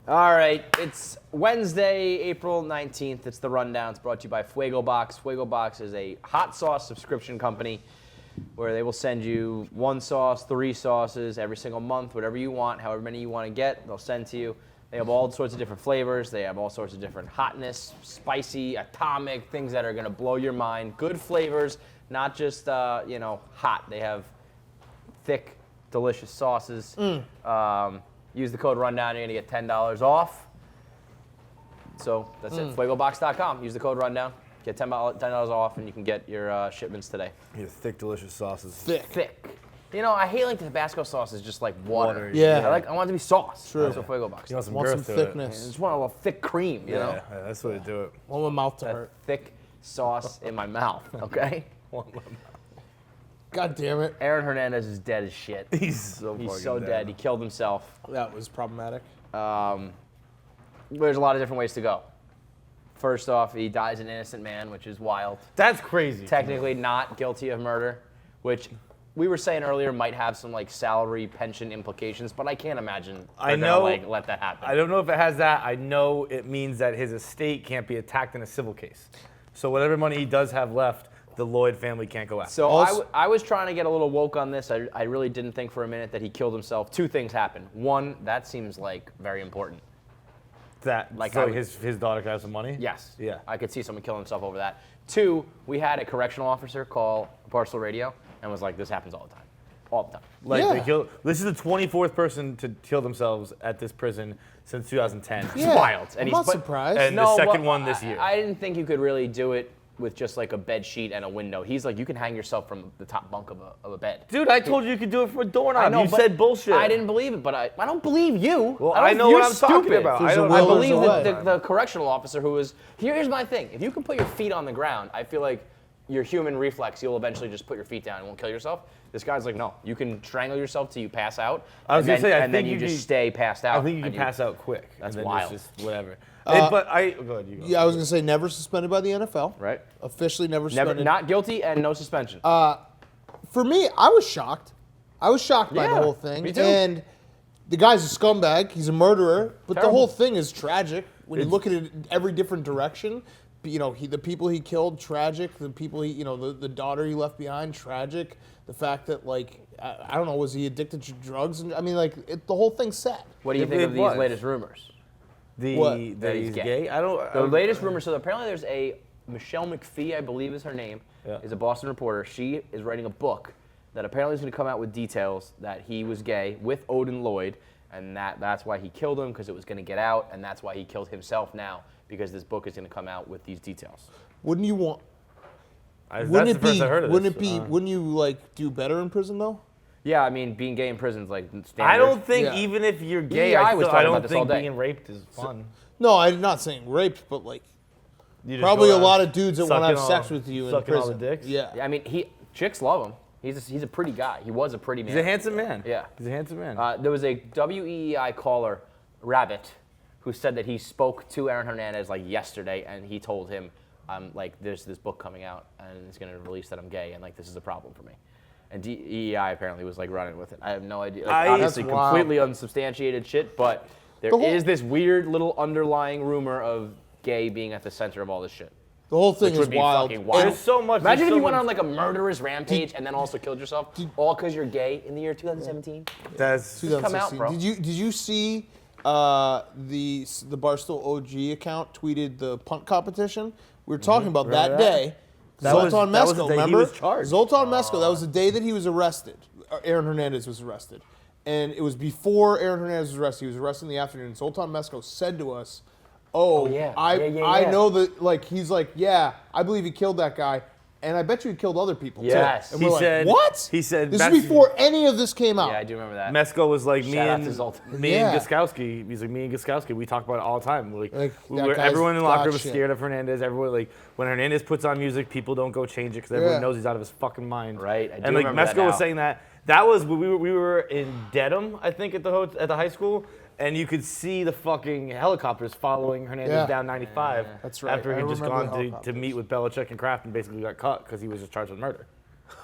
All right, it's Wednesday, April 19th. It's the Rundown. It's brought to you by Fuego Box. Fuego Box is a hot sauce subscription company where they will send you 1 sauce, 3 sauces every single month, whatever you want, however many you want to get, they'll send to you. They have all sorts of different flavors. They have all sorts of different hotness, spicy, atomic, things that are going to blow your mind. Good flavors, not just, hot. They have thick, delicious sauces. Use the code RUNDOWN, you're going to get $10 off. So that's it, fuegobox.com. Use the code RUNDOWN, get $10 off, and you can get your shipments today. Your thick, delicious sauces. Thick. You know, I hate like the Tabasco sauce is just like water. Yeah. I want it to be sauce. True. That's what Fuego Box. You want some Want some girth to it. thickness. I just want a little thick cream, you know? Yeah, that's the way to do it. Want my mouth to That hurt. thick sauce in my mouth, okay? God damn it. Aaron Hernandez is dead as shit. He's so dead. He killed himself. That was problematic. There's a lot of different ways to go. First off, he dies an innocent man, which is wild. That's crazy. Technically not guilty of murder, which we were saying earlier might have some like salary pension implications, but I can't imagine they're gonna let that happen. I don't know if it has that. I know it means that his estate can't be attacked in a civil case. So whatever money he does have left, the Lloyd family can't go after. So I was trying to get a little woke on this. I really didn't think for a minute that he killed himself. 2 things happened. One, that seems like very important. That Like so I would- his daughter could have some money? Yes. Yeah. I could see someone killing himself over that. 2, we had a correctional officer call Barstool Radio and was like, this happens all the time. All the time. Like Yeah. this is the 24th person to kill themselves at this prison since 2010. It's Yeah. wild. I'm not surprised. And the second one this year. I didn't think you could really do it with just like a bed sheet and a window. He's like, you can hang yourself from the top bunk of a bed. Dude, I told you could do it from a doorknob. I know, You but said bullshit. I didn't believe it, but I don't believe you. Well, don't- I know you're what I'm talking stupid. about. There's I a don't- will, I there's believe a way. the correctional officer who was, here's my thing. If you can put your feet on the ground, I feel like your human reflex, you'll eventually just put your feet down and won't kill yourself. This guy's like, no, you can strangle yourself till you pass out. I was gonna say, I and then think you you just can- stay passed out. I think you can and pass out quick. That's and then wild. It's just whatever. Go ahead, you go. Yeah, I was going to say never suspended by the NFL. Right. Officially never Never, suspended. not guilty and no suspension. For me, I was shocked. I was shocked by the Yeah, whole thing. me too. And the guy's a scumbag. He's a murderer. But the Terrible. whole thing is tragic. When you look at it in every different direction, you know, the people he killed, tragic. The people the daughter he left behind, tragic. The fact that, like, I don't know, was he addicted to drugs? And I mean, like, the whole thing's sad. What do you think it of these was. latest rumors? What? That he's gay? I don't. The latest rumor, so apparently there's a Michelle McPhee, I believe is her name, Yeah. is a Boston reporter. She is writing a book that apparently is going to come out with details that he was gay with Odin Lloyd, and that's why he killed him, because it was going to get out, and that's why he killed himself now, because this book is going to come out with these details. Wouldn't you want? That's Wouldn't the it be? first I heard of Wouldn't this. it be? Wouldn't you like do better in prison though? Yeah, I mean, being gay in prison is like standard. I don't think Yeah. even if you're gay, I was I talking don't about this all think day. being raped is fun. No, I'm not saying raped, but like You just probably go a around lot of dudes that want to sucking have sex all- with you in sucking all prison. the dicks? Yeah. I mean, chicks love him. He's a pretty guy. He was a pretty man. He's a handsome man. Yeah. He's a handsome man. There was a WEEI caller, Rabbit, who said that he spoke to Aaron Hernandez like yesterday, and he told him, like, there's this book coming out, and it's going to release that I'm gay, and like this is a problem for me. And DEI apparently was like running with it. I have no idea. Like, obviously, That's wild. completely unsubstantiated shit, but there is this weird little underlying rumor of gay being at the center of all this shit. The whole thing Which is would be wild. fucking wild. There's so much. Imagine there's if you so went much- on like a murderous rampage and then also killed yourself, all because you're gay in the year 2017. That's come out, 2016. bro. Did you see the Barstool OG account tweeted the punt competition? We were talking about that Remember that? day. That was Zoltan the Mesko, day he remember? was charged. Zoltan Mesko. That was the day that he was arrested. Aaron Hernandez was arrested, and it was before Aaron Hernandez was arrested. He was arrested in the afternoon. Zoltan Mesko said to us, yeah. I know that." Like he's like, "Yeah, I believe he killed that guy." And I bet you he killed other people Yes. too. And He we're like, said- what? he said this is that's- before any of this came out. Yeah, I do remember that. Mesko was like me Shout out and to Zoltan. me Yeah. and Guskowski. He's like me and Guskowski. We talk about it all the time. Like, that Everyone in the guy's locker room got was shit. scared of Hernandez. Everyone like when Hernandez puts on music, people don't go change it because everyone Yeah. knows he's out of his fucking mind. Right, I do And like remember that Mesko was now. saying that. That was we were in Dedham, I think, at the high school, and you could see the fucking helicopters following Hernandez Yeah. down 95. That's right. After I he'd just remember the gone to helicopters. meet with Belichick and Kraft and basically got cut because he was just charged with murder.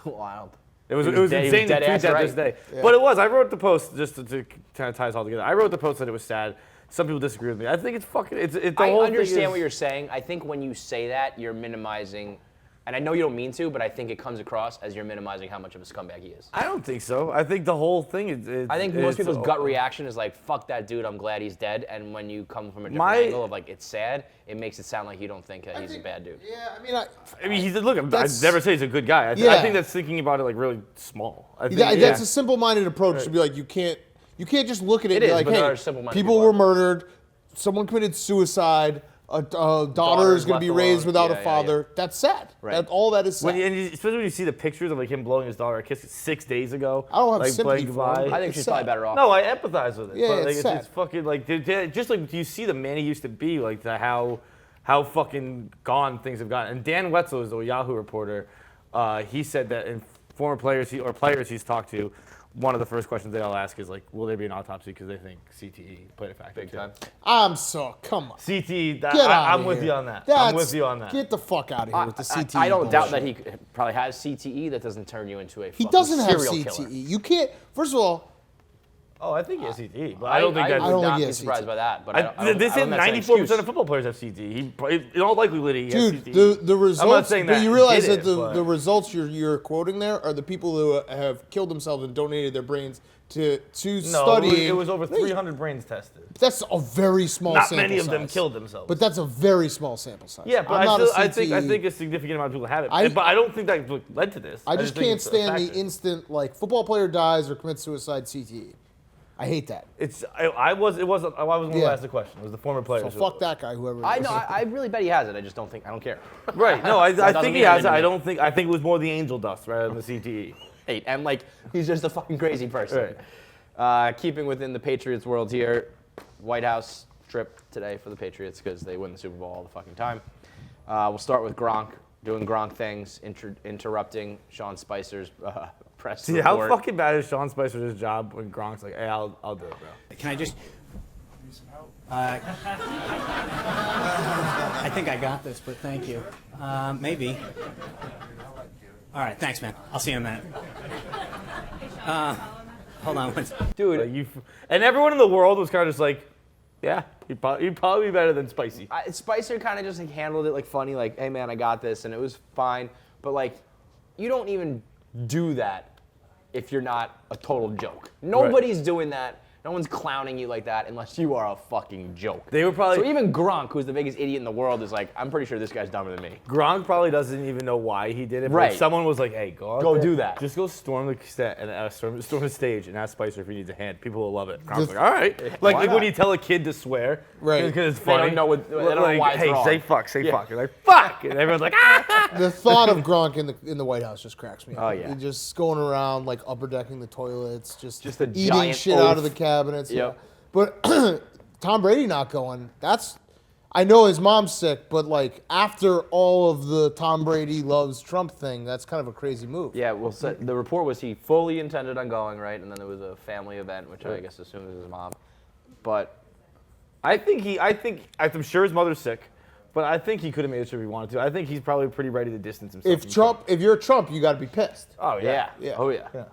Wild. It was He was dead- he was insane to dead tweet ass that right. this day. Yeah. But it was. I wrote the post just to kind of tie this all together. I wrote the post that it was sad Some people disagree with me. I think it's fucking. It's the I whole understand thing what you're saying. I think when you say that, you're minimizing, and I know you don't mean to, but I think it comes across as you're minimizing how much of a scumbag he is. I don't think so. I think the whole thing is. I think most people's gut reaction is like, "Fuck that dude, I'm glad he's dead." And when you come from a different angle of like, "It's sad," it makes it sound like you don't think he's a bad dude. Yeah, I mean, look. I never say he's a good guy. I think that's thinking about it like really small. I think, that's a simple-minded approach to be like, you can't just look at it and be like, hey, people were murdered, someone committed suicide. A daughter is going to be raised without a father. Yeah. That's sad. Right. All that is sad. Especially when you see the pictures of like him blowing his daughter a kiss 6 days ago. I don't have sympathy for him. I think she's probably better off. No, I empathize with it. Yeah, but, like, it's fucking like just like you see the man he used to be, like how fucking gone things have gotten. And Dan Wetzel is the Yahoo reporter. He said that in former players he's talked to, one of the first questions they all ask is like, will there be an autopsy because they think CTE played a factor. Big time. Come on. CTE, I'm with you on that. I'm with you on that. Get the fuck out of here with the CTE. I don't doubt that he probably has CTE. That doesn't turn you into a He doesn't have serial CTE. killer. You can't. First of all. Oh, I think he has CTE, but I don't think I would not be surprised by that. But they say 94% of football players have CTE. In all likelihood, he has CTE. Dude, the results. I'm not saying that. But you realize that the results you're quoting there are the people who have killed themselves and donated their brains to study. It was over 300 brains tested. That's a very small sample size. Not many of them killed themselves. But that's a very small sample size. Yeah, but I think a significant amount of people have it. But I don't think that led to this. I just can't stand the instant, like, football player dies or commits suicide, CTE. I hate that. I wasn't one who asked the question. It was the former player. So fuck that guy, whoever. I know. I really bet he has it. I just don't care. Right. No, I think he has it. I think it was more the angel dust rather than the CTE. And like he's just a fucking crazy person. Right. Keeping within the Patriots world here, White House trip today for the Patriots because they win the Super Bowl all the fucking time. We'll start with Gronk doing Gronk things, interrupting Sean Spicer's press report. How fucking bad is Sean Spicer's job when Gronk's like, hey, I'll do it, bro. Can I just? I think I got this, but thank you. Maybe. All right, thanks, man. I'll see you in a minute. Hold on, dude. Like and everyone in the world was kind of just like, yeah, you'd probably be better than Spicy. Spicer kind of just like handled it like funny, like, hey man, I got this, and it was fine. But like, you don't even do that if you're not a total joke. Nobody's doing that. No one's clowning you like that unless you are a fucking joke. They were probably. So even Gronk, who's the biggest idiot in the world, is like, I'm pretty sure this guy's dumber than me. Gronk probably doesn't even know why he did it. But right. Someone was like, hey, go do that. Just go storm the set and storm the stage and ask Spicer if he needs a hand. People will love it. Gronk's like, all right. Like when you tell a kid to swear, right? Because it's funny. They don't know why it's hey, wrong. say fuck. You're like, fuck, and everyone's like, ah. The thought of Gronk in the White House just cracks me up. Oh yeah. He's just going around like upper decking the toilets, just a eating shit oath. out of the cabinets. Yep. Yeah. But Tom Brady not going, I know his mom's sick, but like after all of the Tom Brady loves Trump thing, that's kind of a crazy move. Yeah, well, so the report was he fully intended on going, right? And then there was a family event, which I guess assumed was his mom. But I'm sure his mother's sick, but I think he could have made it sure if he wanted to. I think he's probably pretty ready to distance himself. If you're Trump, you got to be pissed. Oh yeah. Oh yeah.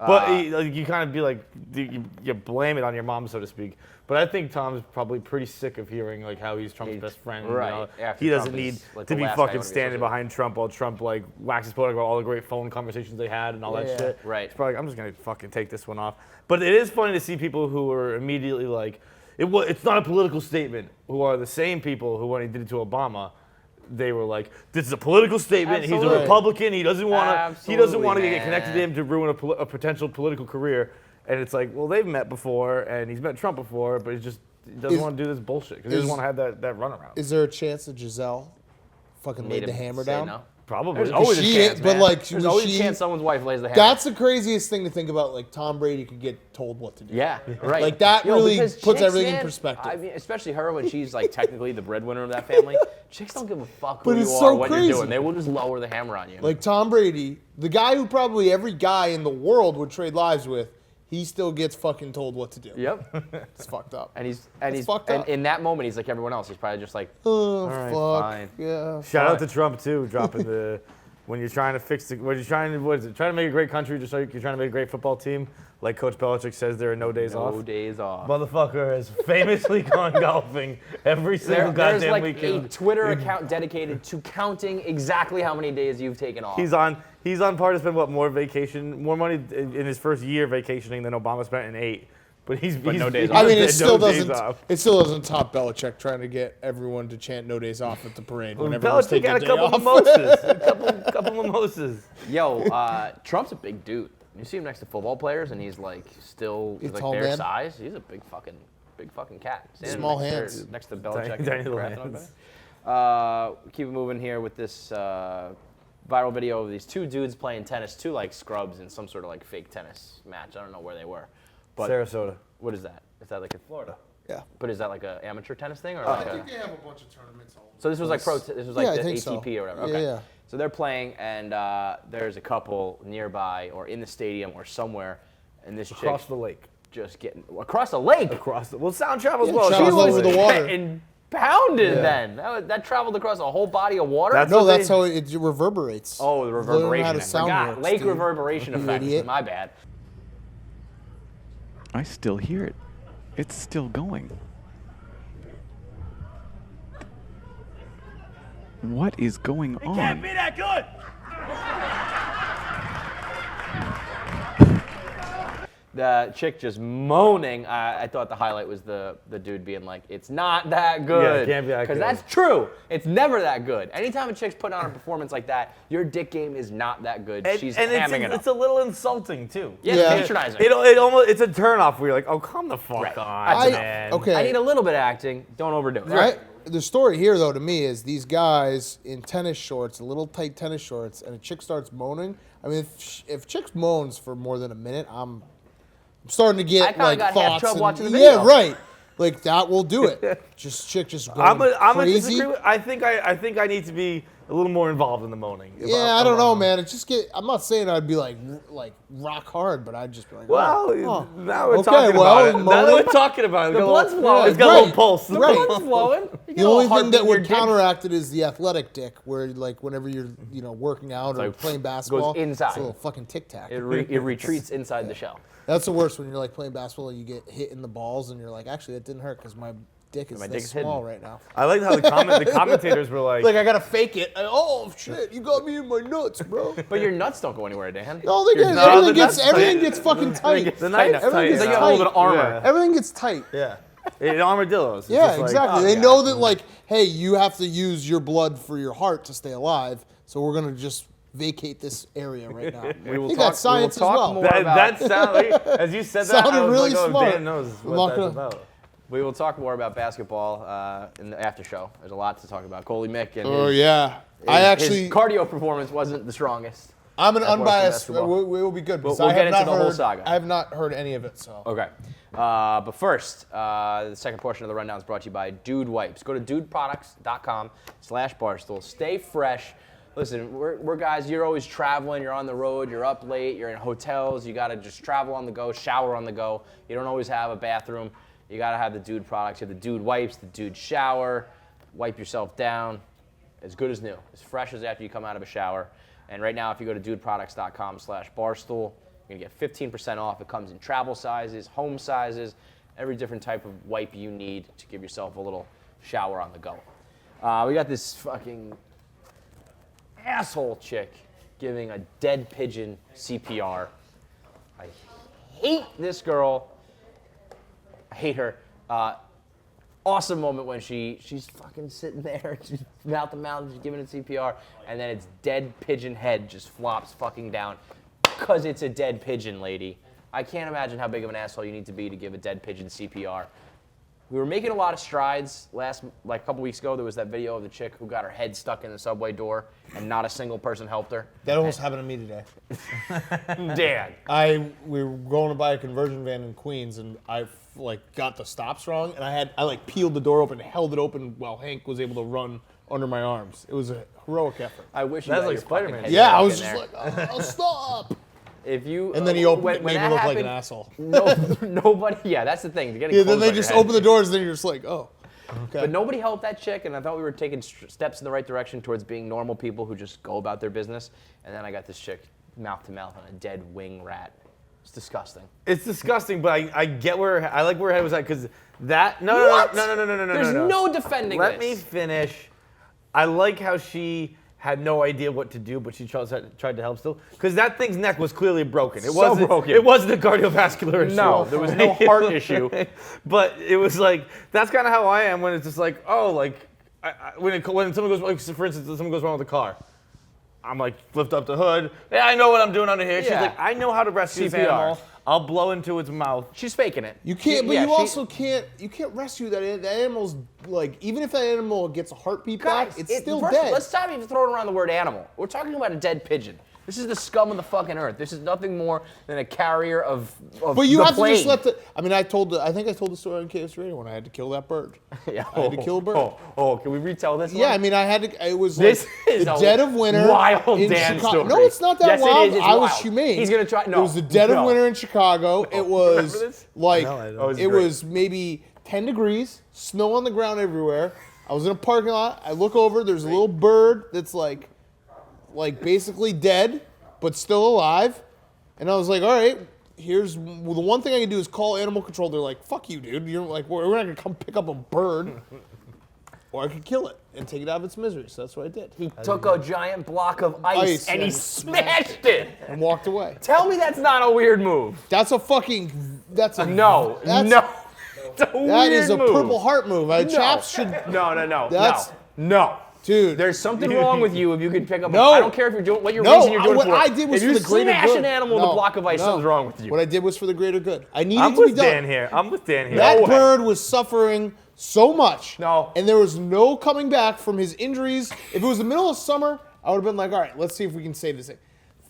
But you kind of be like, you blame it on your mom, so to speak. But I think Tom's probably pretty sick of hearing like how he's Trump's best friend. Right. You know? He doesn't need to be fucking standing behind Trump while Trump like waxes poetic about all the great phone conversations they had and all that shit. Right. He's probably like, I'm just gonna fucking take this one off. But it is funny to see people who are immediately like, it's not a political statement, who are the same people who when he did it to Obama, they were like, "This is a political statement. Absolutely. He's a Republican. He doesn't want to man. get connected to him to ruin a potential political career." And it's like, well, they've met before, and he's met Trump before, but he doesn't want to do this bullshit because he doesn't want to have that runaround. Is there a chance that Giselle fucking laid the hammer down? No. Probably. There's always a chance, man. But like, there's always a chance someone's wife lays the hammer. That's the craziest thing to think about. Like Tom Brady could get told what to do. Yeah, right. Like that really puts chicks, everything man, in perspective. I mean, especially her when she's like technically the breadwinner of that family. Chicks don't give a fuck who But you it's are, so what crazy. you're doing. They will just lower the hammer on you. Like Tom Brady, the guy who probably every guy in the world would trade lives with, he still gets fucking told what to do. Yep. It's fucked up. And he's fucked up. in that moment he's like everyone else. He's probably just like, Oh, all right, fuck. fine. Yeah. Shout out to Trump too, dropping the when you're trying to fix when you're trying to trying to make a great country, just like you're trying to make a great football team. Like Coach Belichick says, there are no days off. No days off. Motherfucker has famously gone golfing every single There's goddamn like weekend. a Twitter account dedicated to counting exactly how many days you've taken off. He's on par to spend more money in his first year vacationing than Obama spent in 8. But he's no days he's off. I mean, no it still days doesn't. off. It still doesn't top Belichick trying to get everyone to chant "No days off" at the parade. Well, Whenever everyone's Belichick taking had a day couple off. mimosas. A couple mimosas. Yo, Trump's a big dude. You see him next to football players, and he's like still He's like tall their man. size. He's a big fucking cat. Standing Small next hands. next to Belichick. Tiny little Kraft and hands. everybody. Keep it moving here with this viral video of these two dudes playing tennis, two like scrubs in some sort of like fake tennis match. I don't know where they were. But Sarasota. what is that? Is that like in Florida? Yeah. But is that like an amateur tennis thing or I like a? think they have a bunch of tournaments. So this was like this was like Yeah, I the think ATP so. or whatever. Yeah, Okay. yeah. So they're playing, and there's a couple nearby or in the stadium or somewhere, and this Across chick the lake. just getting across the lake. Sound travels Yeah, well. travels She was over the water. Getting pounded. Yeah. Then that traveled across a whole body of water. That's No, what that's they- how it reverberates. oh, the Learn reverberation. how to I sound forgot. works, Lake dude. reverberation You effects. idiot. My bad. I still hear it. It's still going. What is going on? Can't be that good. The chick just moaning. I thought the highlight was the dude being like, "It's not that good." Yeah, it can't be that Because good. that's true. It's never that good. Anytime a chick's put on a performance like that, your dick game is not that good. She's hamming it up. It's a little insulting too. Yeah, Yeah. patronizing. It's a turnoff where you're like, oh, come the fuck Right. on, man. Okay. I need a little bit of acting. Don't overdo it. Right? The story here, though, to me, is these guys in tennis shorts, little tight tennis shorts, and a chick starts moaning. I mean, if chick moans for more than a minute, I'm starting to I get kinda like got half thoughts. trouble And, watching the yeah, video. right. Like that will do it. Chick just going I'm gonna crazy. disagree. I think I need to be a little more involved in the moaning. If Yeah, I I'm don't know, wrong. man. It just I'm not saying I'd be like rock hard, but I'd just be like, Well, oh. now we're Okay, talking well, about it. Now that moaning- we're talking about it. The blood's flowing. It's got a little Right. pulse. The Right. blood's flowing. You get The a only little thing that heartbeat in your would dick. counteract it is the athletic dick, where like whenever you're working out or like, playing basketball, inside. It's a little fucking tic tac. It retreats inside the shell. That's the worst when you're like playing basketball and you get hit in the balls and you're like, actually that didn't hurt because my dick is My this dick is small hidden. right now. I like how the commentators were like, Like I gotta fake it. Oh shit, you got me in my nuts, bro. But your nuts don't go anywhere, Dan. No, they get, No, everything the nuts everything tight. gets fucking tight. the night's Everything tight. gets It's like you tight. have a little bit of armor. Yeah. Everything gets tight. Yeah. It's armadillos. It's Yeah, just like, exactly. oh, They God. know that like, hey, you have to use your blood for your heart to stay alive, so we're gonna just vacate this area right now. We will They talk- got science we will as talk well. more That, about- that sound, as you said that, Sounded I was really like, oh, smart. Dan knows I'm what not that's gonna- about. We will talk more about basketball in the after show. There's a lot to talk about. Coley Mick and Oh his, yeah, his cardio performance wasn't the strongest. I'm an That's worse than unbiased. basketball. We will be good. because We'll I get have into not the whole heard- saga. I have not heard any of it. So Okay. But first, the second portion of the rundown is brought to you by Dude Wipes. Go to dudeproducts.com/barstool. Stay fresh. Listen, we're guys, you're always traveling, you're on the road, you're up late, you're in hotels, you gotta just travel on the go, shower on the go. You don't always have a bathroom. You gotta have the Dude products. You have the Dude Wipes, the Dude Shower. Wipe yourself down. As good as new, as fresh as after you come out of a shower. And right now, if you go to dudeproducts.com/barstool, you're gonna get 15% off. It comes in travel sizes, home sizes, every different type of wipe you need to give yourself a little shower on the go. We got this fucking asshole chick giving a dead pigeon CPR. I hate this girl. I hate her. Awesome moment when she's fucking sitting there, she's mouth to mouth, she's giving it CPR, and then its dead pigeon head just flops fucking down because it's a dead pigeon, lady. I can't imagine how big of an asshole you need to be to give a dead pigeon CPR. We were making a lot of strides a couple weeks ago. There was that video of the chick who got her head stuck in the subway door, and not a single person helped her. that almost happened to me today. Dan. We were going to buy a conversion van in Queens, and I got the stops wrong, and I peeled the door open, held it open while Hank was able to run under my arms. It was a heroic effort. I wish you That's got like your Spider-Man. fucking head Yeah, I stuck was in just there. like, oh, stop. If you And then he opened it, when made me that look like an happened, asshole. Nobody. Yeah, that's the thing. Getting Yeah, then clothes they on your just head. open the doors, and then you're just like, oh. Okay. But nobody helped that chick, and I thought we were taking steps in the right direction towards being normal people who just go about their business. And then I got this chick mouth to mouth on a dead wing rat. It's disgusting. It's disgusting, but I get where I like where her head was at because that no. There's no defending Let this. me finish. I like how she had no idea what to do, but she tried to help still. Because that thing's neck was clearly broken. It wasn't broken. It wasn't a cardiovascular issue. No, there was no heart issue. But it was like that's kind of how I am when it's just like when someone goes like for instance someone goes wrong with the car. I'm like, lift up the hood. Yeah, I know what I'm doing under here. She's Yeah. like, I know how to rescue this CPR. animal. I'll blow into its mouth. She's faking it. You can't, but Yeah, you also can't. You can't rescue that. That animal's like, even if that animal gets a heartbeat Guys, back, it's still first, dead. Let's stop even throwing around the word animal. We're talking about a dead pigeon. This is the scum of the fucking earth. This is nothing more than a carrier of But you the have plague. to just let the. I mean, I think I told the story on KS Radio when I had to kill that bird. Yeah. I had to kill a bird. Can we retell this Yeah, one? I mean, I had to. It was This like is the a dead of winter. wild in Dan Chicago. story. No, it's not that Yes, it wild. is. It's I was wild. humane. He's gonna try- no. It was the dead No. of winter in Chicago. It was Remember this? like No, I don't. it was maybe 10 degrees, snow on the ground everywhere. I was in a parking lot. I look over. There's a little bird that's like basically dead, but still alive. And I was like, all right, here's the one thing I can do is call animal control. They're like, fuck you, dude. You're like, we're not gonna come pick up a bird, or I could kill it and take it out of its misery. So that's what I did. He took a giant block of ice and he smashed it. And walked away. Tell me that's not a weird move. That's a fucking. That's a No. That's, No. It's a That weird is a move. Purple Heart move. No. Chaps should. No. That's- No. Dude. There's something wrong with you if you can pick up. No. I don't care if you're doing what your No, reason you're doing it what for. I did was if for you the greater smash good. an animal with No, a block of ice, no. something's wrong with you. What I did was for the greater good. I needed I'm to be with done. Dan here. I'm with Dan here. That way. bird was suffering so much. No. And there was no coming back from his injuries. If it was the middle of summer, I would have been like, all right, let's see if we can save this thing.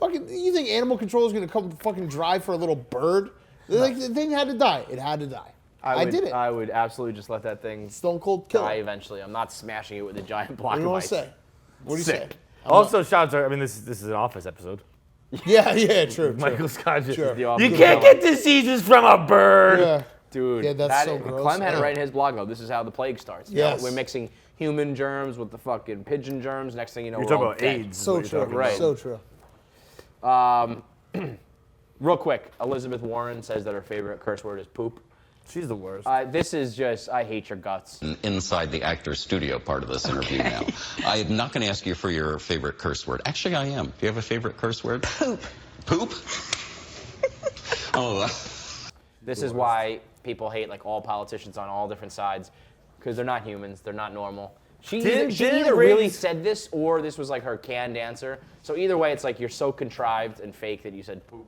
Fucking, you think animal control is going to come fucking drive for a little bird? Like, the thing had to die. It had to die. I did it. I would absolutely just let that thing Stone cold killer. die eventually. I'm not smashing it with a giant block What do you of want ice. to say? What do you Sick. say? Also, shots are. I mean, this is an Office episode. Yeah, true. Michael Scott just. Sure. The You office can't villain. get diseases from a bird. Yeah. Dude, Yeah, that's so gross. Clem had it Yeah. right in his blog, though. This is how the plague starts. You know, Yes. we're mixing human germs with the fucking pigeon germs. Next thing you know, You're we're all talking about dead. AIDS. is So what you're true. talking Right. So true. Real quick, Elizabeth Warren says that her favorite curse word is poop. about. She's the worst. This is just, I hate your guts. Inside the actor's studio part of this interview now. I'm not going to ask you for your favorite curse word. Actually, I am. Do you have a favorite curse word? Poop. Poop? Oh, This is why people hate like all politicians on all different sides, because they're not humans, they're not normal. She Didn't either really Riggs- said this or this was like her canned answer. So either way, it's like you're so contrived and fake that you said poop,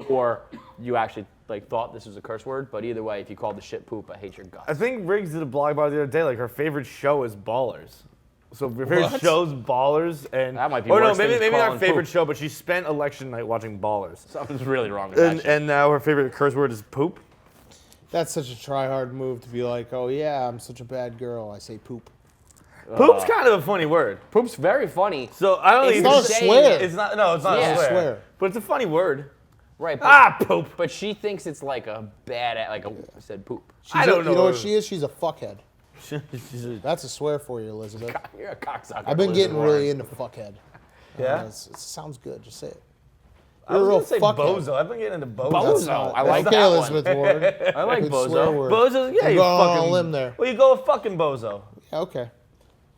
or you actually like thought this was a curse word. But either way, if you called the shit poop, I hate your guts. I think Riggs did a blog about it the other day. Like her favorite show is Ballers. So her favorite What? show's Ballers, and That might be or no, worse than maybe not calling favorite poop. show, but she spent election night watching Ballers, Something's really wrong with that shit. and now her favorite curse word is poop. That's such a try-hard move to be like, oh yeah, I'm such a bad girl. I say poop. Poop's kind of a funny word. Poop's very funny. So I don't It's even not a saying swear. it. It's not. No, it's not Yeah. a swear. Swear. But it's a funny word. Right. But, Ah, poop. but she thinks it's like a bad, like a said poop. I don't know. You know what she is? She's a fuckhead. She's a- That's a swear for you, Elizabeth. You're a cocksucker. I've been Elizabeth getting Warren. really into fuckhead. Yeah? It sounds good. Just say it. I You're a was real gonna say fuckhead. bozo. I've been getting into bozo. Bozo. I like okay, that one. Elizabeth Warren. I like Good bozo. swear word. Bozo, yeah, I'm you going on fucking a limb there. Well, you go a fucking bozo. Yeah, okay.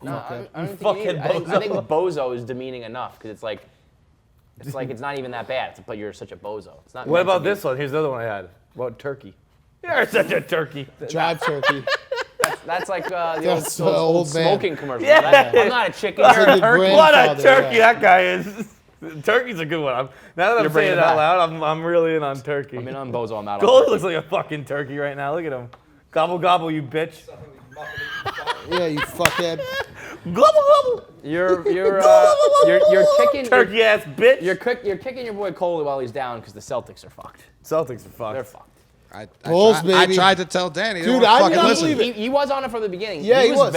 No, I don't think fucking you need it. I think bozo. bozo is demeaning enough because it's like it's not even that bad. But you're such a bozo. It's not. What meant to about be. this one? Here's the other one I had. What turkey? You're such a turkey. Jive turkey. That's like the That's old, the old old man. smoking commercial. Yeah. I'm not a chicken. That's You're a a good turkey. brand. What a Grandfather, turkey yeah. that guy is. Turkey's a good one. Now that I'm You're bringing saying it it out back. loud, I'm really in on turkey. I mean, on bozo, I'm not. on Goldie turkey. looks like a fucking turkey right now. Look at him. Gobble gobble, you bitch. Yeah, you fuckhead. Gobble gobble. You're kicking Turkey ass bitch. You're kicking your boy Coley while he's down because the Celtics are fucked. Celtics are fucked. They're fucked. Bulls, I baby. tried to tell Danny. Dude, Dude, I fucking did not listen. believe it. He was on it from the beginning. Yeah, he was.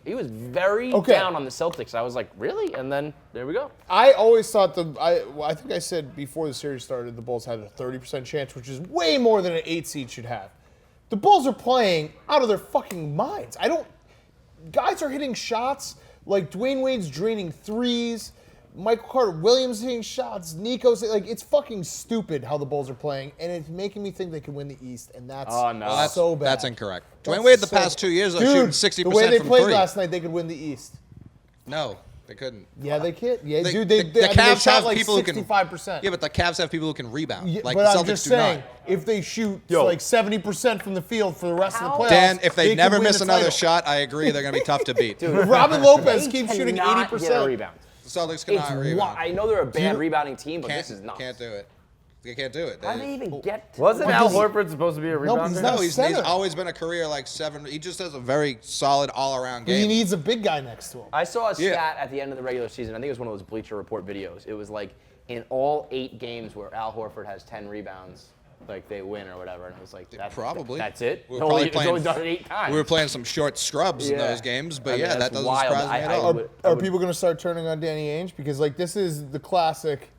He was very Okay. down on the Celtics. I was like, really? And then there we go. I always thought I think I said before the series started, the Bulls had a 30% chance, which is way more than an 8 seed should have. The Bulls are playing out of their fucking minds. guys are hitting shots like Dwayne Wade's draining threes. Michael Carter-Williams hitting shots. Nico's like it's fucking stupid how the Bulls are playing, and it's making me think they can win the East, and that's so bad. That's incorrect. That's Dwayne Wade the so- past 2 years are Dude, shooting 60% the way they from played three. last night, they could win the East. No, they couldn't. Yeah, they can't. Yeah, The dude, Cavs I mean, they have shot like people who can 65%. Yeah, but the Cavs have people who can rebound. Yeah, Like but the I'm Celtics just do saying, not. if they shoot Yo. like 70% from the field for the rest of the playoffs, Dan, if they could never win miss the another title. shot, I agree they're going to be tough to beat. If Robin Lopez They keeps shooting cannot 80%. get a rebound. The Celtics It's cannot rebound. I know they're a bad you- rebounding team, but Can't, this is nuts. can't do it. They can't do it. How do they even get? Wasn't What Al does he- Horford supposed to be a No, but he's rebounder? not- No, he's center. always been a career like 7. He just has a very solid all-around He game. needs a big guy next to him. I saw a Yeah. stat at the end of the regular season. I think it was one of those Bleacher Report videos. It was like in all 8 games where Al Horford has 10 rebounds, like they win or whatever. And I was like, Probably. That's it. We were It's only, probably it's only playing- done it 8 times. We were playing some short scrubs in Yeah. those games, but I mean, yeah, that that's doesn't wild. surprise me at I all. would- Are people going to start turning on Danny Ainge? Because like this is the classic.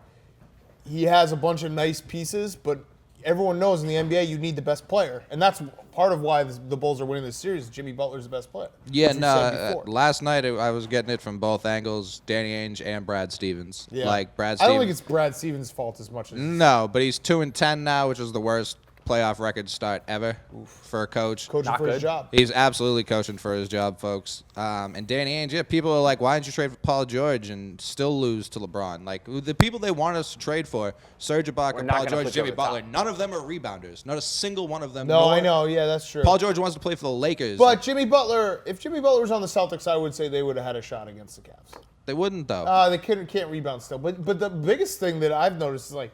He has a bunch of nice pieces, but everyone knows in the NBA you need the best player, and that's part of why the Bulls are winning this series. Jimmy Butler's the best player. Yeah, As we said no. before. Last night I was getting it from both angles: Danny Ainge and Brad Stevens. Yeah. Like Brad I Stevens. don't think it's Brad Stevens' fault as much as No, but he's 2-10 now, which is the worst playoff record start ever for a coach. coaching Not for his good. job. He's absolutely coaching for his job, folks. And Danny Ainge, yeah, people are like, why didn't you trade for Paul George and still lose to LeBron? Like, the people they want us to trade for, Serge Ibaka, We're not Paul gonna George, put you Jimmy over the top. Butler, none of them are rebounders. Not a single one of them. No, nor- I know. Yeah, that's true. Paul George wants to play for the Lakers. But Jimmy Butler, if Jimmy Butler was on the Celtics, I would say they would have had a shot against the Cavs. They wouldn't, though. They can't rebound still. But the biggest thing that I've noticed is like,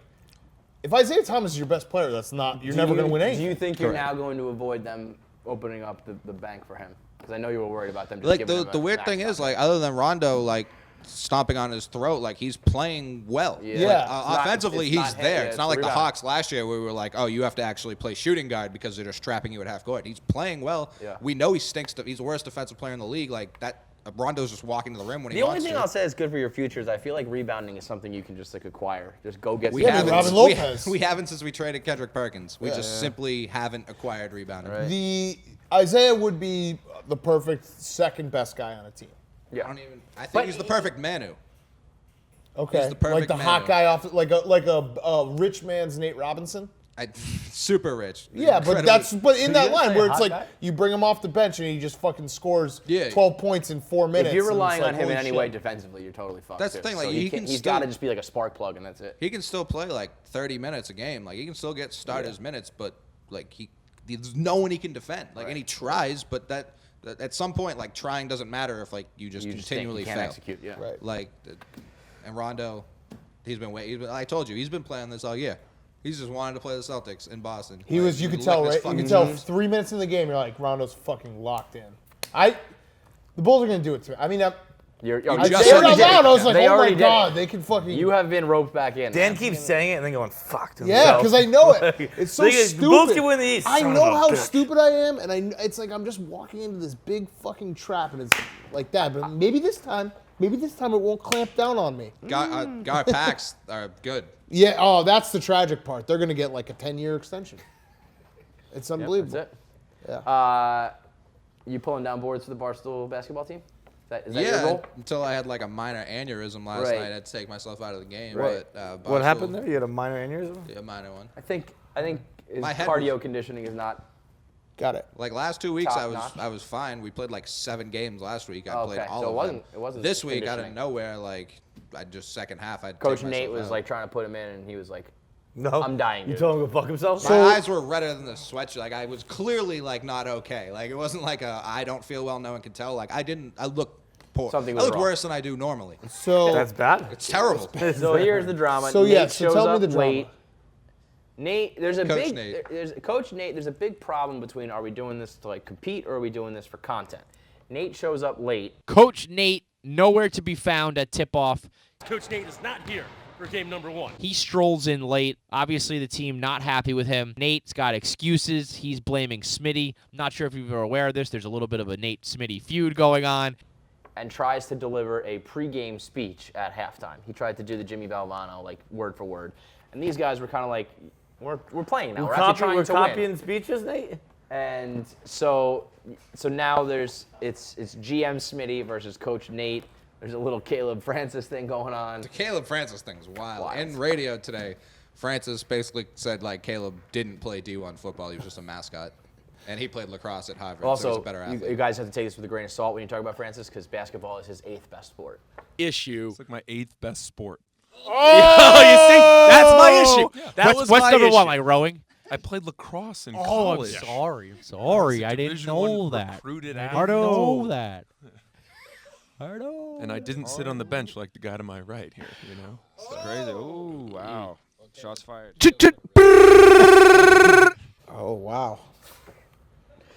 if Isaiah Thomas is your best player, that's not you're never going to win anything. Do you think you're Correct. now going to avoid them opening up the bank for him? Because I know you were worried about them. Just Like giving him the a weird max thing is, contract. like, other than Rondo, like stomping on his throat, like he's playing well. Yeah. Like, Yeah. It's not- offensively, it's not he's hit, there. yeah, It's not like the rebound. Hawks last year where we were like, oh, you have to actually play shooting guard because they're just trapping you at half court. He's playing well. Yeah. We know he stinks. He's the worst defensive player in the league. Like that, Rondo's just walking to the rim when he The only wants thing to. I'll say is good for your future is I feel like rebounding is something you can just like acquire. Just go get. We some haven't. rebounds. Robin we, Lopez. we haven't since we traded Kendrick Perkins. We just simply haven't acquired rebounding. Right. The Isaiah would be the perfect second best guy on a team. Yeah. I think But he's the perfect Manu. Okay, He's the perfect like the man hot to- guy off, like a rich man's Nate Robinson. Super rich. Yeah, but Incredibly- in that you line say where hot it's like guy? you bring him off the bench and he just fucking scores Yeah. 12 points in 4 minutes. If you're and it's relying like, on him in holy any shit. way defensively, you're totally fucked. That's the too. thing, like, So he can he's still- got to just be like a spark plug, and that's it. He can still play like 30 minutes a game. Like he can still get starters minutes, but like there's no one he can defend. Like and he tries, but that at some point, like trying doesn't matter if like you just You just continually think you can't fail. execute. Yeah. Right. Like, and Rondo, I told you, he's been playing this all year. He's just wanted to play the Celtics in Boston. He Like, was. You he's could tell, licking his right? You fucking could tell chops. 3 minutes in the game. You're like, Rondo's fucking locked in. The Bulls are gonna do it to me. I mean, I You're just said it already out did it. loud. I was like, They oh my already did god, it. they can fucking. You have been roped back in. Dan man. keeps saying it and then going, fuck to Yeah, himself. because I know it. It's so Look at- stupid. the Bulls can win the East, I son know of a how bitch. stupid I am, and it's like I'm just walking into this big fucking trap, and it's like that. But maybe this time it won't clamp down on me. Guard packs are good. Yeah. Oh, that's the tragic part. They're gonna get like a 10-year extension. It's Yep, unbelievable. that's it. Yeah. You pulling down boards for the Barstool basketball team? Is that your Yeah, role? until I had like a minor aneurysm last Right. night, I had to take myself out of the game. Right. But What Barstool- happened there? You had a minor aneurysm? Yeah, a minor one. I think his My head cardio was- conditioning is not. Got it. Like last 2 weeks, Top notch. I was fine. We played like 7 games last week. I Oh, played okay. all So of it wasn't- them. it wasn't This week, out of conditioning. nowhere, like I just second half, I Coach Nate was like trying to put him in, and he was like, No. I'm dying, You dude. told him to go fuck himself? my eyes were redder than the sweatshirt. Like I was clearly like not okay. Like it wasn't like I don't feel well. No one can tell. Like I looked poor. Something I was looked wrong. worse than I do normally. So That's bad. It's terrible. So here's the drama. So, Nate yeah, so shows tell me up the drama. late. Nate, there's a Coach big Nate. Coach Nate. There's a big problem between are we doing this to like compete or are we doing this for content? Nate shows up late. Coach Nate, nowhere to be found at tip-off. Coach Nate is not here for game number 1. He strolls in late. Obviously, the team not happy with him. Nate's got excuses. He's blaming Smitty. Not sure if you were aware of this. There's a little bit of a Nate-Smitty feud going on. And tries to deliver a pregame speech at halftime. He tried to do the Jimmy Valvano like word for word, and these guys were kind of like, "We're playing now. We're actually trying We're to copying win." speeches, Nate? And so now it's GM Smitty versus Coach Nate. There's a little Caleb Francis thing going on. The Caleb Francis thing's wild. In radio today, Francis basically said like Caleb didn't play D1 football. He was just a mascot. And he played lacrosse at Harvard, so he's a better athlete. You guys have to take this with a grain of salt when you talk about Francis because basketball is his 8th best sport. Issue. It's like my 8th best sport. Oh, you see? That's my issue. That was what's my number issue. one, like rowing? I played lacrosse in Oh, college. I'm sorry. I'm sorry. I didn't Division know I that. recruited I out. didn't know that. And I didn't sit on the bench like the guy to my right here, you know? It's crazy. Oh, wow. Shots fired. Oh, wow.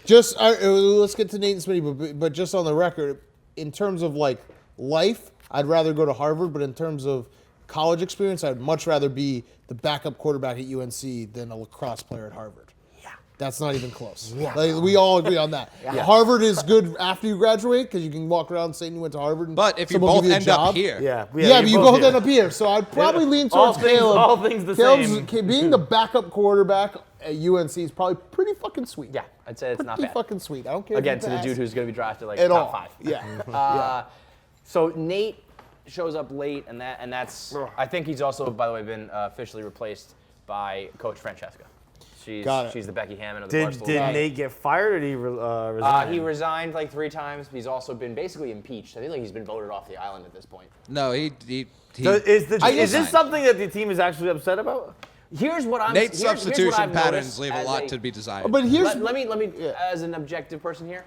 Just let's get to Nate and Smitty, but just on the record, in terms of like life, I'd rather go to Harvard, but in terms of college experience, I'd much rather be the backup quarterback at UNC than a lacrosse player at Harvard. Yeah. That's not even close. Yeah. Like, we all agree on that. Yeah. Harvard is good after you graduate because you can walk around saying you went to Harvard. And but if you someone both give you a end up job. here. Yeah, but you both end up here. So I'd probably lean towards Caleb. All things the Caleb's same. being the backup quarterback at UNC is probably pretty fucking sweet. Yeah, I'd say it's not bad. Pretty fucking sweet. I don't care. Again, if to you the dude pass. who's going to be drafted like At top all. 5. Yeah. So Nate shows up late, and that's I think he's also, by the way, been officially replaced by Coach Francesca. She's the Becky Hammond of the Barstool. Did Nate get fired or did he resign? He resigned like 3 times. He's also been basically impeached. I think like he's been voted off the island at this point. No, he So is this something that the team is actually upset about? Here's what I'm. Nate's here's substitution what I've patterns noticed leave a as lot to be desired. But here's let me as an objective person here,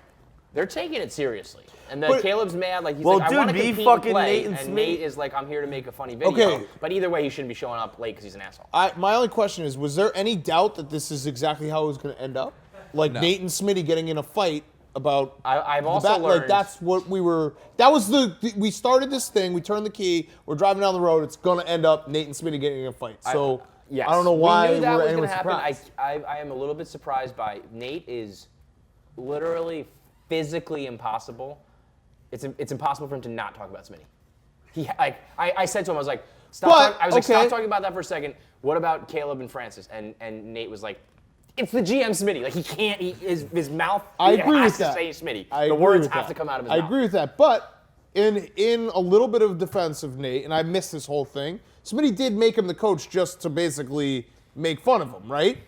they're taking it seriously. And But- Caleb's mad, like he's Well, like, I dude, want to be compete fucking and play, Nate and and Smitty. Nate is like, I'm here to make a funny video. Okay. But either way, he shouldn't be showing up late because he's an asshole. My only question is, was there any doubt that this is exactly how it was going to end up? Like No. Nate and Smitty getting in a fight about. I've also learned. Like that's what we were. That was we started this thing. We turned the key. We're driving down the road. It's going to end up Nate and Smitty getting in a fight. So Yes. I don't know why we knew that was anyone going to happen. surprised. I am a little bit surprised by Nate is literally physically impossible. It's impossible for him to not talk about Smitty. I said to him, I was like, stop talking about that for a second. What about Caleb and Francis? And Nate was like, it's the GM Smitty. Like he can't. His mouth. I agree has with to that. say Smitty. I The agree words with have that. to come out of his mouth. I agree with that, but in a little bit of defense of Nate, and I missed this whole thing. Smitty did make him the coach just to basically make fun of him, right?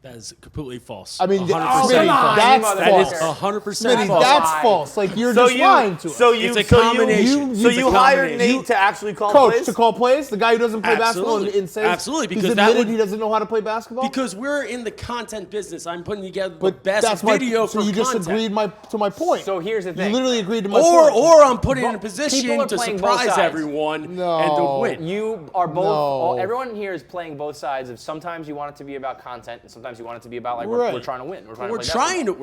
That is completely false. I mean, 100% Smitty, false. that's That false. is 100% Smitty, false. that's false. Like you're just lying to us. It's a combination. So It's a you hired combination. Nate to actually call Coach plays? to call plays? The guy who doesn't play basketball Absolutely. and says Absolutely, he's because that admitted would- he doesn't know how to play basketball? Because we're in the content business. I'm putting together the But best that's my video so for you just content. agreed to my point. So here's the thing. You literally agreed to my point. Or I'm putting in a People position are to playing both surprise sides. everyone and to No. win. You are both. No. Everyone here is playing both sides. Of sometimes you want it to be about content, and sometimes you want it to be about like Right. we're trying to win. We're trying to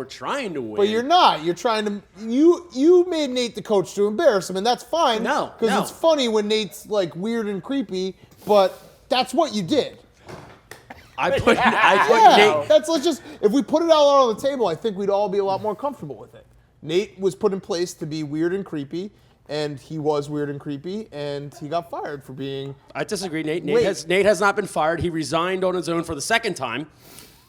win. But you're not. You're trying to. You made Nate the coach to embarrass him, and that's fine. No, because no. it's funny when Nate's like weird and creepy. But that's what you did. I put Yeah, Nate. let's just if we put it all on the table, I think we'd all be a lot more comfortable with it. Nate was put in place to be weird and creepy, and he was weird and creepy, and he got fired for being. I disagree. Nate Wait. has not been fired. He resigned on his own for the second time,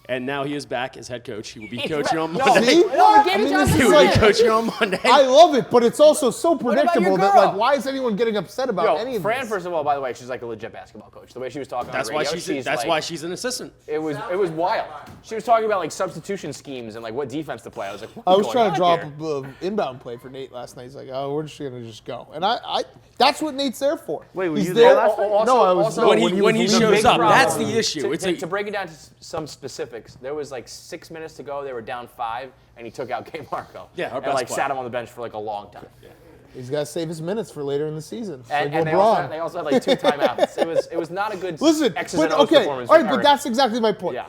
and now he is back as head coach. He will be coaching on Monday. See? No, we gave I it mean, to this us. He is will be like, coaching on Monday. I love it, but it's also so about your predictable that girl? like, why is anyone getting upset about any Yo, of Fran, this? first of all, by the way, she's like a legit basketball coach. The way she was talking That's on why the radio, she's. That's why she's an assistant. It was wild. She was talking about like substitution schemes and like what defense to play. I was like, I was what's trying going to on drop an inbound play for Nate last night. He's like, "Oh, we're just gonna just go," and I that's what Nate's there for. Wait, were He's you there there? last night? No, I was. Also, no, when he was shows big up, problem. that's the issue. To break it down to some specifics, there was like 6 minutes to go. They were down 5, and he took out K. Marco. Yeah, our and best like player. sat him on the bench for like a long time. He's got to save his minutes for later in the season. And, like and LeBron. they also had like 2 timeouts. It was not a good Listen, X's but and O's okay, performance. all right, from but Eric. that's exactly my point. Yeah.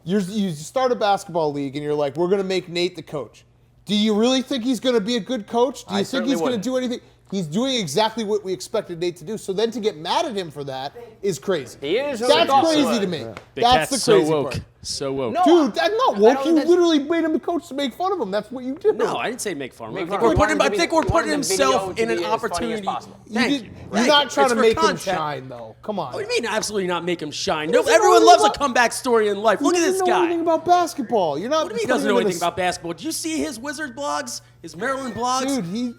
You start a basketball league and you're like, we're gonna make Nate the coach. Do you really think he's gonna be a good coach? Do you think certainly he's gonna wouldn't. do anything? He's doing exactly what we expected Nate to do. So then to get mad at him for that is crazy. He is. That's crazy to me. Big That's Cat's the crazy so woke. part. So woke. No, Dude, that's not woke. You that's- literally made him the coach to make fun of him. That's what you do. No, I didn't say make fun of him. Make fun of him. I He think wanted we're the putting video himself to in be an as funny as opportunity. possible. You're not trying to for make him content. shine, though. Come on. What do you mean absolutely not make him shine? He No, doesn't know everyone anything loves a about- comeback story in life. He Look at doesn't this know guy. anything about basketball. You're not. What do you mean he doesn't know anything about basketball? Did you see his Wizard blogs? His Maryland blogs? Dude,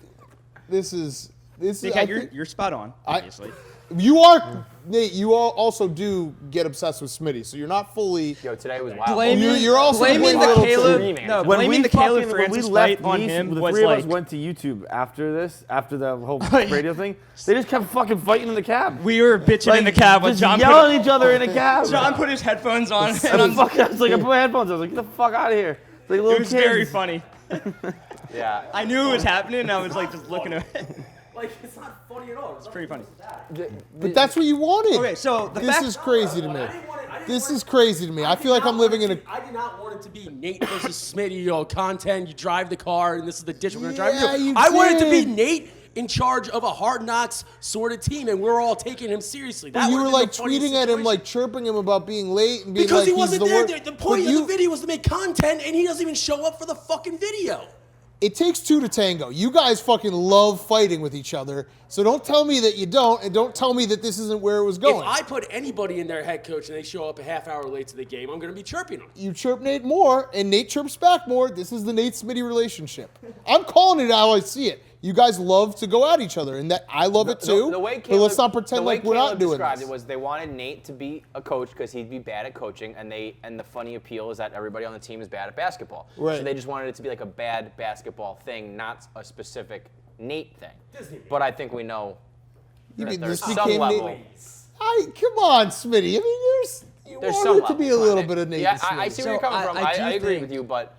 this is. Big Cat, you're spot on, obviously. You are, Nate. You also do get obsessed with Smitty, so you're not fully. Yo, today was wild. You're also blaming a the little Caleb. too. No, when blaming we the Caleb fucking, when we Francis left fight on Nice, him the was three of us like went to YouTube after the whole radio thing. They just kept fucking fighting in the cab. we were bitching Like, in the cab when just John yelling at each other in a cab. John put his headphones on, and I was like, I put my headphones on. I was like, get the fuck out of here. It's like little it was kids. very funny. Yeah. I knew it was happening, and I was like just looking at it. Like, it's not funny at all. It's pretty funny. But that's what you wanted. Okay, so the this fact is crazy to me. This is crazy to me. I feel like I'm living in a. I did not want it to be Nate versus Smitty, content. You drive the car, and this is the ditch we're going to drive Yeah, you. you I wanted it to be did. Nate in charge of a Hard Knocks sort of team, and we're all taking him seriously. That You would've were been like the funniest tweeting at him, situation. like chirping him about being late and being because like he wasn't he's there. the worst. The point of the video was to make content, and he doesn't even show up for the fucking video. It takes two to tango. You guys fucking love fighting with each other, so don't tell me that you don't, and don't tell me that this isn't where it was going. If I put anybody in their head coach and they show up a half hour late to the game, I'm going to be chirping them. You chirp Nate more, and Nate chirps back more. This is the Nate Smitty relationship. I'm calling it how I see it. You guys love to go at each other, and that I love it too. The way but let's not pretend the way like we're not Caleb doing described this. it was they wanted Nate to be a coach because he'd be bad at coaching, and the funny appeal is that everybody on the team is bad at basketball. Right. So they just wanted it to be like a bad basketball thing, not a specific Nate thing. But I think we know You that mean there's this some became level. Nate? Come on, Smitty. I mean, you There's want some it to be a level. little bit of Nate. Yeah, and Smitty. I see where you're So coming from. I do I agree think- with you, but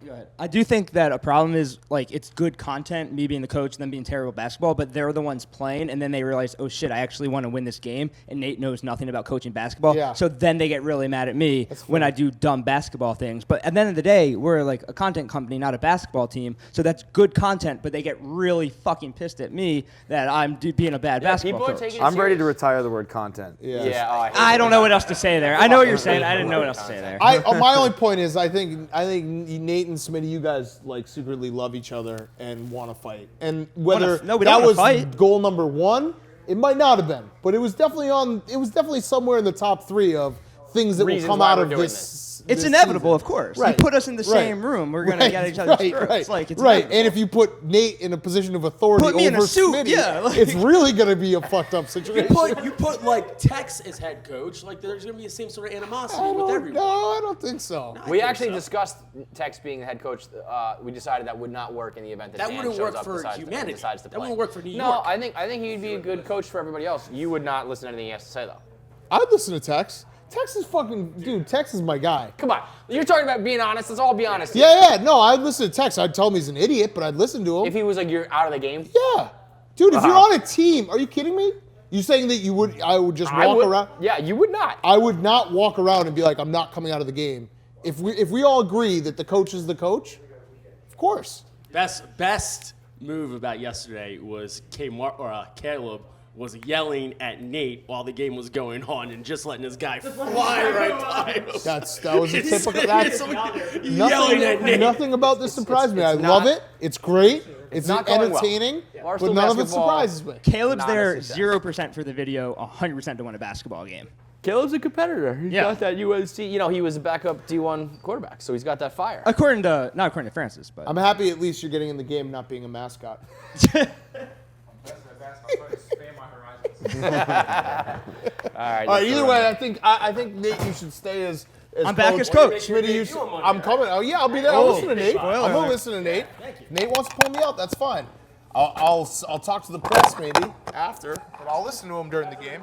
Go ahead. I do think that a problem is like it's good content, me being the coach, them being terrible at basketball, but they're the ones playing, and then they realize, oh shit, I actually want to win this game, and Nate knows nothing about coaching basketball. Yeah. So then they get really mad at me when I do dumb basketball things. But at the end of the day, we're like a content company, not a basketball team. So that's good content, but they get really fucking pissed at me that I'm being a bad basketball people are coach. taking I'm ready to retire the word content. yeah. Oh, I hate I it. don't know what else to say there. I know what you're saying. I didn't know what else to say there. My only point is, I think Nate and Smitty, you guys like secretly love each other and want to fight. And whether No, we that don't wanna was fight. goal number one, it might not have been, but it was definitely somewhere in the top 3 of things that will Reasons come why out we're of doing this. It's this inevitable, season. of course. Right. You put us in the same Right. room, we're gonna get each other's throats. Right. Like it's right. inevitable. And if you put Nate in a position of authority Put me in a over suit, Smitty, yeah, like- it's really going to be a fucked up situation. You put like Tex as head coach, like there's going to be the same sort of animosity with everyone. No, I don't think so. We actually discussed Tex being the head coach. We decided that would not work in the event that That Dan wouldn't shows work up, for decides humanity. decides to That play. wouldn't work for New No, York. I think he'd be a good coach for everybody else. You would not listen to anything he has to say though. I'd listen to Tex. Tex is fucking, dude, Tex is my guy. Come on, you're talking about being honest. Let's all be honest. here. Yeah, no, I'd listen to Tex. I'd tell him he's an idiot, but I'd listen to him. If he was like you're out of the game. Yeah. Dude, if you're on a team, are you kidding me? You saying that I would just walk around? Yeah, you would not. I would not walk around and be like, I'm not coming out of the game. If we all agree that the coach is the coach, of course. Best move about yesterday was Caleb was yelling at Nate while the game was going on and just letting this guy fly right by him. That was a typical. Yelling at Nate. Nothing about this surprised me. I love it. It's great. It's not going well. entertaining, Barstool but none of it basketball- surprises me. Caleb's Not there a success. 0% for the video, 100% to win a basketball game. Caleb's a competitor. He's Yeah. got that USC. You know, he was a backup D1 quarterback, so he's got that fire. Not according to Francis, but I'm happy at least you're getting in the game, not being a mascot. All right. All right. Either way, I think Nate, you should stay as I'm back as coach. Smitty, you should, I'm coming. Oh yeah, I'll be there. I'll listen to Nate. I'm gonna listen to Nate. Nate wants to pull me out. That's fine. I'll talk to the press maybe after, but I'll listen to him during the game.